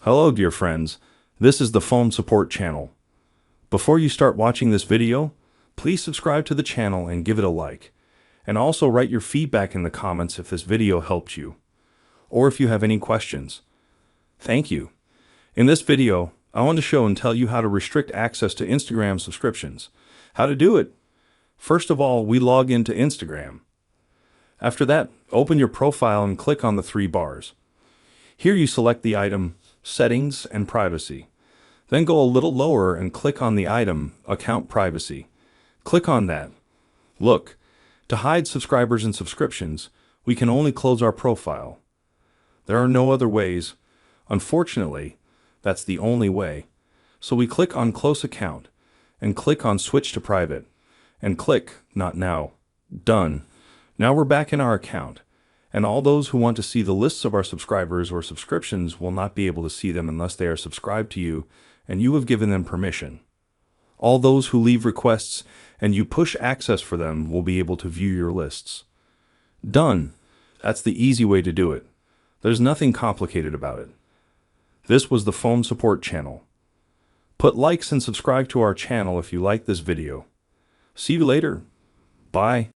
Hello, dear friends. This is the Phone Support channel. Before you start watching this video, please subscribe to the channel and give it a like. And also write your feedback in the comments if this video helped you, or if you have any questions. Thank you. In this video, I want to show and tell you how to restrict access to Instagram subscriptions. How to do it? First of all, we log into Instagram. After that, open your profile and click on the three bars. Here you select the item Settings and Privacy. Then go a little lower and click on the item Account Privacy. Click on that. Look, to hide subscribers and subscriptions, we can only close our profile. There are no other ways. Unfortunately, that's the only way. So we click on Close Account and click on Switch to Private and click Not Now. Done. Now we're back in our account, and all those who want to see the lists of our subscribers or subscriptions will not be able to see them unless they are subscribed to you and you have given them permission. All those who leave requests and you push access for them will be able to view your lists. Done. That's the easy way to do it. There's nothing complicated about it. This was the Phone Support channel. Put likes and subscribe to our channel if you like this video. See you later. Bye.